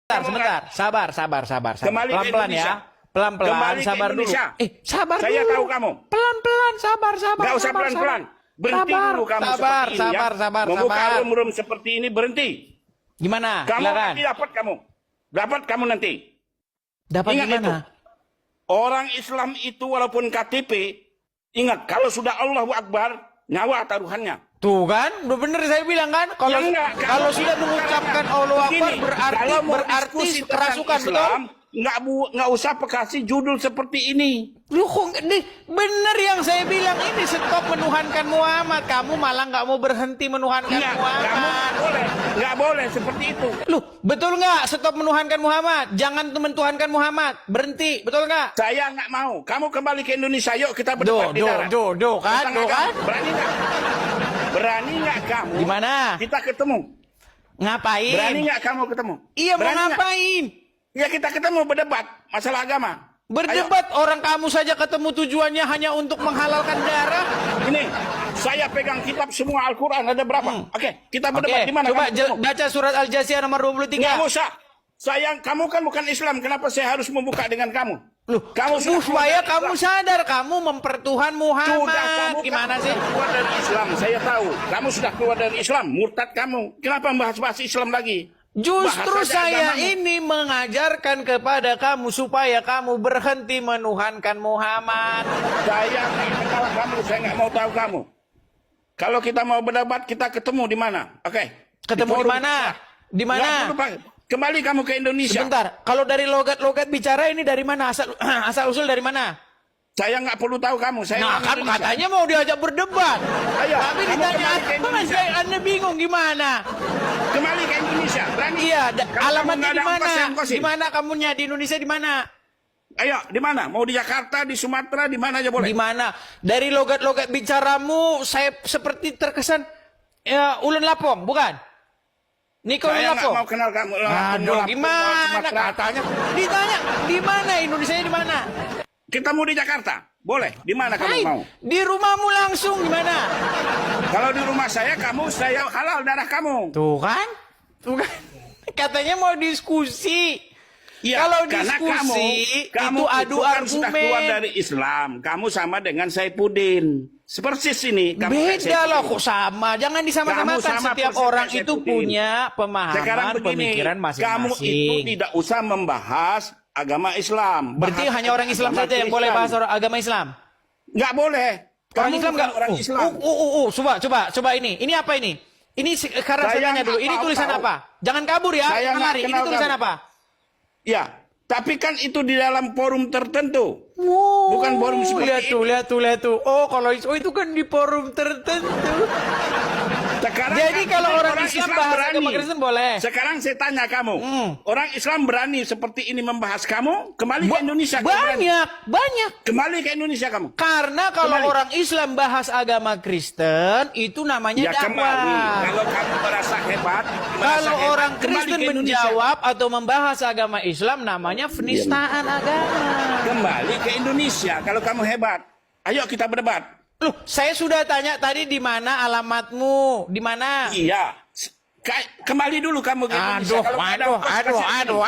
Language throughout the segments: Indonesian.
Sebentar, sabar. Kembali ke Pelan-pelan ya. Indonesia. Pelan-pelan, Kembali ke sabar dulu. Indonesia. Sabar Saya dulu. tahu kamu. Pelan-pelan, sabar. Gak usah pelan-pelan. Berhenti dulu kamu sabar, seperti ini sabar. Membuka room seperti ini, berhenti. Gimana? Kamu Silakan. nanti dapat kamu nanti. Dapat Ingat gimana? itu. Orang Islam itu walaupun KTP, ingat kalau sudah Allahu Akbar, nyawa taruhannya. Tuh kan, udah bener saya bilang kan, kalau Ya enggak, kalau sudah mengucapkan Allahu Akbar begini, berarti kalau mau berarti diskusi tentang kerasukan, betul? Islam, nggak usah kasih judul seperti ini. Lu kok bener yang saya bilang ini stop menuhankan Muhammad. Kamu malah nggak mau berhenti menuhankan Kamu Muhammad. nggak boleh seperti itu. Lu betul nggak stop menuhankan Muhammad? Jangan mentuhankan Muhammad. Berhenti, betul nggak? Saya nggak mau. Kamu kembali ke Indonesia, yuk kita berdebat di darat. Kan? Berani nggak? Berani nggak kamu? Gimana? Kita ketemu. Ngapain? Berani nggak kamu ketemu? Iya, mau Berani nggak? ngapain? Ya kita ketemu berdebat masalah agama. Berdebat, orang kamu saja ketemu tujuannya hanya untuk menghalalkan darah. Ini saya pegang kitab semua Al-Quran ada berapa? Oke, kita berdebat di mana? Coba Kamu ketemu? baca surat Al-Jasiyah nomor 23. Nggak usah. Sayang, kamu kan bukan Islam. Kenapa saya harus membuka dengan kamu? Loh, kamu sudah keluar supaya dari kamu Islam. sadar kamu mempertuhan Muhammad. Sudah, kamu Gimana kan sih? keluar dari Islam, saya tahu. Kamu sudah keluar dari Islam, murtad kamu. Kenapa membahas-bahas Islam lagi? Justru Bahas saja saya agamamu. ini mengajarkan kepada kamu supaya kamu berhenti menuhankan Muhammad. Saya nggak kenal kamu, saya nggak mau tahu kamu. Kalau kita mau berdebat, kita ketemu di mana? Oke. Ketemu di forum mana? kita. Di mana? Nggak perlu, Pak. Kembali kamu ke Indonesia. Sebentar, kalau dari logat-logat bicara ini dari mana? Asal usul dari mana? Saya nggak perlu tahu kamu. Saya Nah, orang kan Indonesia. katanya mau diajak berdebat. Ayo, Tapi kamu ditanya kembali ke apa, Indonesia. Anda bingung gimana? Kembali ke Indonesia. Berani? Iya, Kalau alamatnya kamu nggak di ada mana? ongkos, saya ongkosin. Di mana kamunya di Indonesia di mana? Ayo, di mana? Mau di Jakarta, di Sumatera, di mana aja boleh. Di mana? Dari logat-logat bicaramu saya seperti terkesan ulun lapong, bukan? Niko ulun Saya nggak lapong. mau kenal kamu. Aduh, Lampung, gimana Sumatera. katanya? Ditanya di mana Indonesia di mana? Kita mau di Jakarta. Boleh. Di mana kamu Hai, mau? di rumahmu langsung gimana? Kalau di rumah saya halal darah kamu. Tuh kan? Katanya mau diskusi. Iya, Kalau karena diskusi kamu itu adu kan sudah keluar argumen. dari Islam. Kamu sama dengan Saipudin. Persis ini. Kamu kayak Beda loh, Saipudin. kok sama. Jangan disamakan. Kamu sama Setiap persis orang kayak itu Saipudin. punya Sekarang pemahaman, begini, pemikiran kamu itu masing-masing. tidak usah membahas agama Islam. Berarti Bahas hanya orang Islam agama saja yang boleh Kristen. bahas agama Islam. Nggak boleh. Orang Kamu Islam bukan nggak? orang Islam. Coba ini. Ini apa ini? Ini sekarang saya Saya tanya dulu. nggak Ini tahu. tulisan apa? Jangan kabur ya. Saya Jangan nggak lari. Ini kenal tulisan kamu. apa? Ya, tapi kan itu di dalam forum tertentu. Oh, Bukan forum seperti lihat tuh. Oh, kalau itu kan di forum tertentu. Sekarang Jadi kan kalau orang orang Islam Islam bahas berani. agama Kristen boleh. Sekarang saya tanya kamu, orang Islam berani seperti ini membahas kamu? Kembali ke Indonesia. kamu berani. Banyak. Kembali ke Indonesia kamu. Karena kalau Kembali. orang Islam bahas agama Kristen, itu namanya Ya kembali. dakwah. Kalau kamu merasa hebat, Kalau orang kembali Kristen ke Indonesia. menjawab atau membahas agama Islam, namanya penistaan agama. Kembali ke Indonesia. Kalau kamu hebat, ayo kita berdebat. Loh, saya sudah tanya tadi di mana alamatmu, di mana? Iya. Kembali dulu kamu ke Indonesia. Kalau nggak ada ongkos, kasih aduh,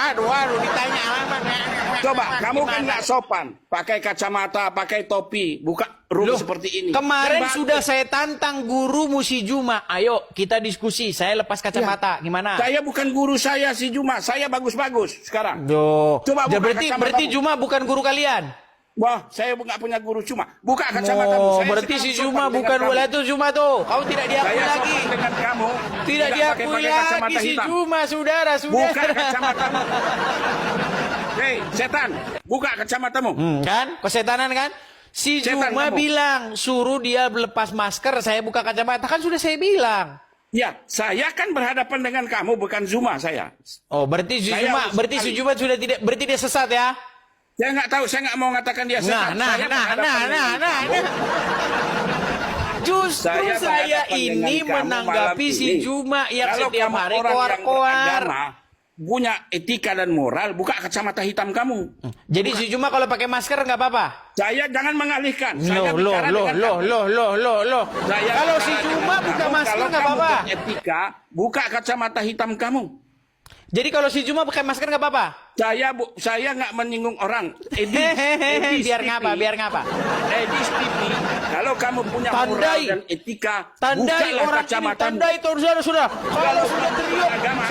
ditanya alamatnya. Coba, kamu kan Gimana? nggak sopan. Pakai kacamata, pakai topi, buka room Loh, seperti ini. kemarin Kan sudah bagus. saya tantang guru Musi Juma. Ayo kita diskusi. Saya lepas kacamata. Gimana? Saya bukan guru saya si Juma. Saya bagus-bagus sekarang. Duh. Coba buka berarti kacamatamu. Juma bukan guru kalian. Wah, saya nggak punya guru Cuma. Buka kacamatamu. Oh, Saya berarti sekarang si sopan Juma dengan bukan kamu. wala itu Juma tuh. Kamu tidak diakui Saya lagi. sopan dengan kamu. Tidak diakui pakai lagi kacamata si hitam. Juma, saudara. Buka kacamatamu. Hei, setan. Buka kacamatamu. Kan? Kesetanan kan? Si Setan Juma kamu. bilang, suruh dia lepas masker, saya buka kacamata. Kan sudah saya bilang. Ya, saya kan berhadapan dengan kamu, bukan Zuma saya. Oh, berarti si Saya Juma, harus berarti si sekali. Juma sudah tidak, berarti dia sesat ya? Saya nggak tahu, saya nggak mau mengatakan dia setan. Saya berhadapan dengan kamu. Justru Saya saya berhadapan ini dengan kamu menanggapi malam si ini. Juma yang Kalau setiap kamu hari orang yang koar-koar. beragama, punya etika dan moral, buka kacamata hitam kamu. Jadi si Juma kalau pakai masker nggak apa-apa? Saya jangan mengalihkan. Saya Loh. bicara dengan kamu. Saya Kalau si bicara Juma dengan buka kamu. masker Kalau nggak kamu apa-apa. beretika, buka kacamata hitam kamu. Jadi kalau si Juma pakai masker nggak apa-apa? Saya nggak menyinggung orang. Edis Biar TV, ngapa? Biar ngapa? Edis TV, kalau kamu punya moral Tandai. dan etika, Tandai bukalah orang ini, kacamatamu. tandai saudara-saudara. Kalau sudah teriak, beragama,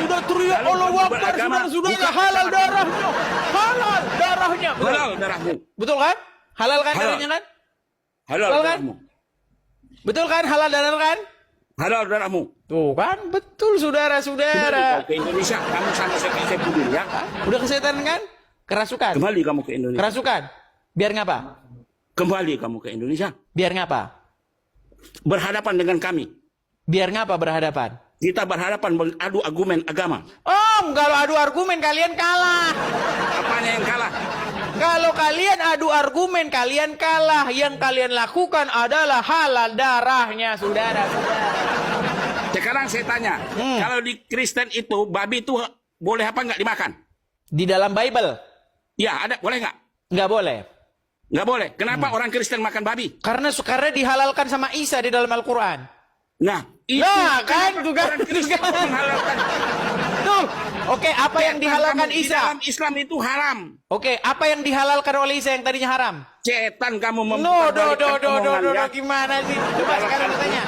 Allah kalau Akbar, beragama, sudah buka halal kacamata. darahnya. Halal darahnya. Betul. Halal darahmu. Betul kan? Halal kan Halal. darahnya kan? Halal Betul kan? darahmu. Betul kan? Halal darah kan? Halal darahmu. Tuh kan? Betul Kembali saudara-saudara. kau ke Indonesia, kamu sama saya Pudin ya. Udah kesehatan kan? Kerasukan. Kembali kamu ke Indonesia. Kerasukan. Biar ngapa? Kembali kamu ke Indonesia. Biar ngapa? Berhadapan dengan kami. Biar ngapa berhadapan? Kita berhadapan beradu argumen agama. Oh, kalau adu argumen kalian kalah. Apanya yang kalah? Kalau kalian adu argumen kalian kalah. Yang kalian lakukan adalah halal darahnya saudara-saudara. Sekarang saya tanya, kalau di Kristen itu babi itu boleh apa nggak dimakan? Di dalam Bible Ya ada, boleh nggak? nggak boleh. Nggak boleh. Kenapa orang Kristen makan babi? Karena dihalalkan sama Isa di dalam Al-Quran. Nah, itu Nah, kan tuh kan. orang Kristen menghalalkan. Tuh. Oke, apa yang dihalalkan Di Isa? dalam Islam itu haram. Oke, apa yang dihalalkan oleh Isa yang tadinya haram? Setan kamu No, memperbalikkan omongan ya. gimana sih? Coba sekarang bertanya.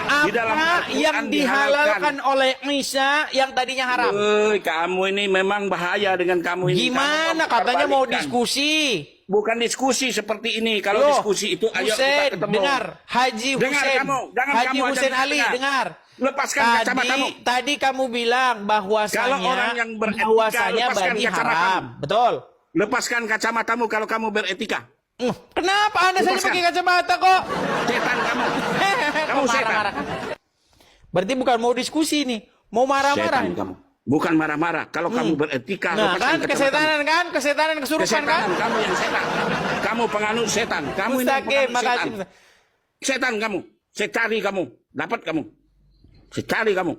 Di dalam Apa Al-Quran yang dihalalkan oleh Isa yang tadinya haram? Kamu ini memang bahaya dengan kamu ini. Gimana? Kamu Katanya mau memperbalikkan. diskusi. Bukan diskusi seperti ini. Kalau Loh, diskusi itu ayo Hussein, kita ketemu. dengar. Haji Dengar Hussein. kamu, jangan Haji kamu aja Hussein Ali, dengar. dengar. Lepaskan kacamatamu. Tadi kamu bilang bahwasanya Kalau orang yang beretika, bahwasanya lepaskan babi kacamatamu. haram. Betul. Lepaskan kacamatamu kalau kamu beretika. Kenapa Anda saya Lepaskan. pakai kacamata kok? Setan kamu. Kamu Kok setan. marah-marah? Berarti bukan mau diskusi nih, mau marah-marah. Setan kamu. Bukan marah-marah. Kalau kamu beretika, Nah lepaskan kan kacamatamu. kesetanan kesurupan kan? Kesetanan kamu yang setan. Kamu penganut setan. Kamu ini Mustaqim, penganut setan. makasih. Setan kamu. Saya cari kamu. Dapat kamu. Saya cari kamu.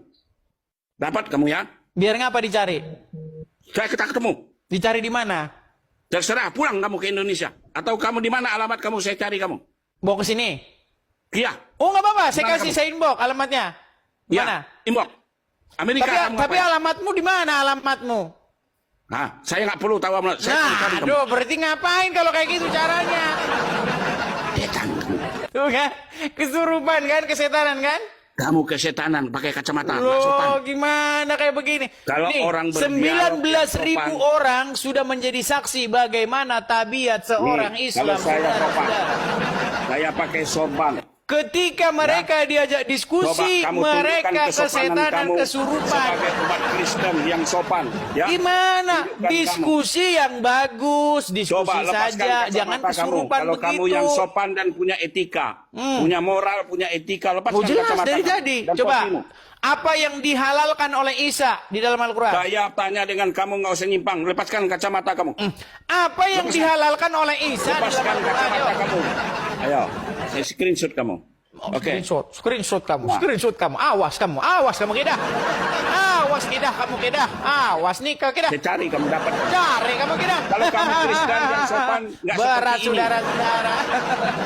Dapat kamu ya. Biar ngapa dicari? Kita ketemu. Dicari di mana? Terserah pulang kamu ke Indonesia. Atau kamu di mana alamat kamu, saya cari kamu. Bawa ke sini. Iya. Oh nggak apa-apa, saya Mana kasih kamu? saya inbox alamatnya. Iya. Mana? Inbox. Amerika kamu Tapi ngapain? alamatmu di mana alamatmu? Nah, saya nggak perlu tahu alamat. Saya Nah, cari kamu. aduh, berarti ngapain kalau kayak gitu caranya? Setan kamu. Tuh kan, kesurupan kan, kesetanan kan? Kamu kesetanan pakai kacamata. Nggak sopan. Loh, gimana kayak begini? Kalau orang berdialog 19.000 yang sopan. orang sudah menjadi saksi bagaimana tabiat seorang Nih, Islam. kalau saya sopan, saudara-saudara. saya pakai sopan. Ketika mereka diajak diskusi, Coba kamu mereka tunjukkan kesopanan kesetanan kamu kesurupan. sebagai umat Kristen yang sopan. Ya. Gimana? Tunjukkan Diskusi yang bagus, diskusi Coba lepaskan saja, kacamata jangan kamu. kesurupan Kalau begitu. kamu yang sopan dan punya etika, punya moral, punya etika, lepaskan Oh jelas kacamata dari kamu tadi. dan Coba, topimu. apa yang dihalalkan oleh Isa di dalam Al-Quran? Saya tanya dengan kamu nggak usah nyimpang. Lepaskan kacamata kamu. Apa yang dihalalkan oleh Isa di dalam Lepaskan Al-Quran? kacamata Ayo. kamu. Ayo, saya screenshot kamu. Oke. Screenshot kamu, Nah. screenshot kamu. Awas kamu kidah. Awas kidah kamu kidah. Awas nikah kidah. Saya cari kamu dapat. Cari kamu kidah. Kalau kamu Kristen yang sopan, nggak berat seperti ini. saudara-saudara.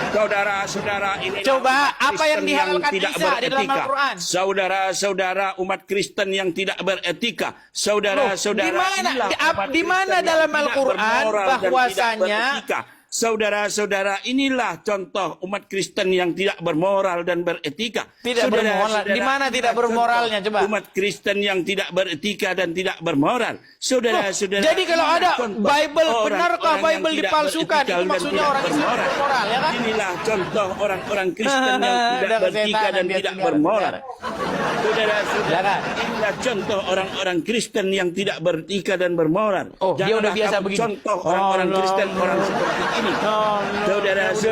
Saudara-saudara ini. Coba, apa yang Kristen dihalalkan tidak Isa di dalam beretika. Al-Quran? Saudara-saudara umat Kristen yang tidak beretika. Saudara-saudara inilah umat Di mana Kristen dalam yang tidak Al-Quran bermoral dan tidak bahwasanya beretika. Saudara-saudara inilah contoh umat Kristen yang tidak bermoral dan beretika. Tidak bermoral. Di mana tidak bermoralnya, contoh coba? Umat Kristen yang tidak beretika dan tidak bermoral. Saudara-saudara. jadi kalau inilah ada contoh Bible, orang-orang benarkah yang Bible tidak dipalsukan? beretika Itu dan maksudnya tidak orang Islam bermoral. bermoral, ya kan? Inilah contoh orang-orang Kristen yang tidak Ada beretika kesetanan dan dia tidak saudara. bermoral. Ya Saudara-saudara, kan? inilah contoh orang-orang Kristen yang tidak beretika dan bermoral. Oh, dia udah Janganlah biasa kamu begini. contoh orang-orang Oh, no, Kristen no, orang no. seperti ini.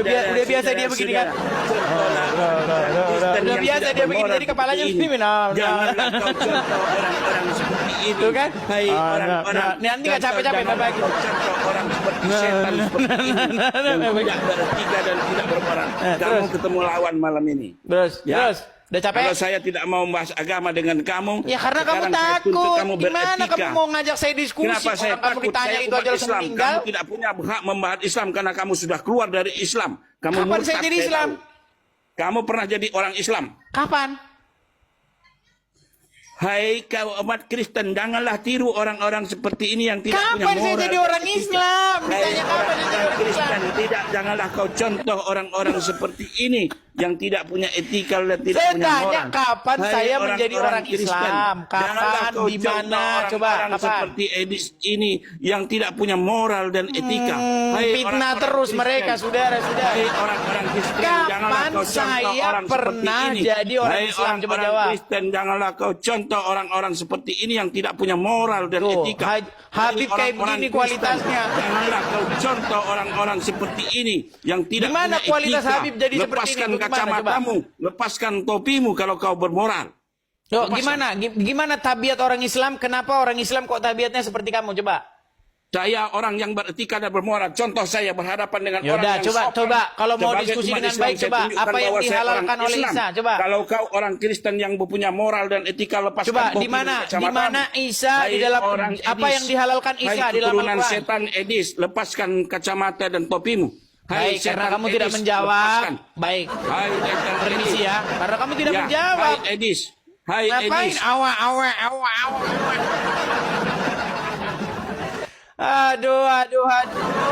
Udah biasa dia begini kan? Udah biasa dia begini, jadi kepalanya begini. Janganlah kau contoh orang-orang seperti itu. Tuh kan? Hai orang-orang. Nanti nggak capek-capek Janganlah Bapak. kau contoh orang seperti setan seperti ini. Yang tidak beretika dan tidak bermoral. Kamu terus. ketemu lawan malam ini. Terus, Ya. terus. Udah capek? Kalau saya tidak mau membahas agama dengan kamu, Ya karena kamu sekarang saya tuntut takut. kamu Gimana beretika. kamu mau ngajak saya diskusi? Kenapa saya Orang kamu takut? ditanya Saya itu umat aja langsung Islam. meninggal. Kamu tidak punya hak membahas Islam karena kamu sudah keluar dari Islam. Kamu Kapan murtad, saya jadi Islam? tahu. Kamu pernah jadi orang Islam. Kapan? Hai kau umat Kristen, janganlah tiru orang-orang seperti ini yang tidak punya Kapan moral. saya jadi dan orang etika. Islam? Hai Ditanya kapan saya jadi orang orang Kristen, Islam? tidak, janganlah kau contoh orang-orang seperti ini yang tidak punya etika dan tidak Saya punya tanya moral. kapan Hai saya menjadi orang Kristen, Islam? janganlah Kapan? kau Di contoh mana? Coba, orang-orang kapan? seperti Edis ini yang tidak punya moral dan etika. Fitnah orang-orang terus Kristen, mereka, saudara-saudara. Hai orang-orang Kristen, janganlah Kapan kau contoh saya orang pernah seperti ini. jadi orang Hai Islam? Coba orang-orang jawab. Kristen, janganlah kau contoh orang-orang seperti ini yang tidak punya moral dan Tuh, etika. Habib Hai kayak orang-orang begini Kristen, kualitasnya. janganlah kau contoh orang-orang seperti ini yang tidak Gimana punya kualitas etika. Habib jadi seperti ini? Lepaskan Itu gimana, kacamatamu, lepaskan topimu kalau kau bermoral. Loh, Lepaskan. gimana tabiat orang Islam? Kenapa orang Islam kok tabiatnya seperti kamu? Coba. Saya orang yang beretika dan bermoral. Contoh saya berhadapan dengan orang Yaudah, yang coba, sopan. coba. Kalau mau Sebagai diskusi umat dengan Islam, baik, saya coba. tunjukkan Apa yang bahwa saya dihalalkan orang oleh Islam. Isa? Coba. Kalau kau orang Kristen yang punya moral dan etika, lepaskan Coba, topi di mana? dan kacamatamu. Di mana Isa Hai di dalam orang apa Edis. yang dihalalkan Isa Hai di dalam keturunan Al-Quran? setan Edis, lepaskan kacamata dan topimu. Baik, karena setan kamu tidak Edis, menjawab. lepaskan. Baik. Hai setan Permisi Edis. ya, karena kamu tidak Ya, menjawab. Hai Edis. Hai Ngapain? Edis. Awa. Aduh.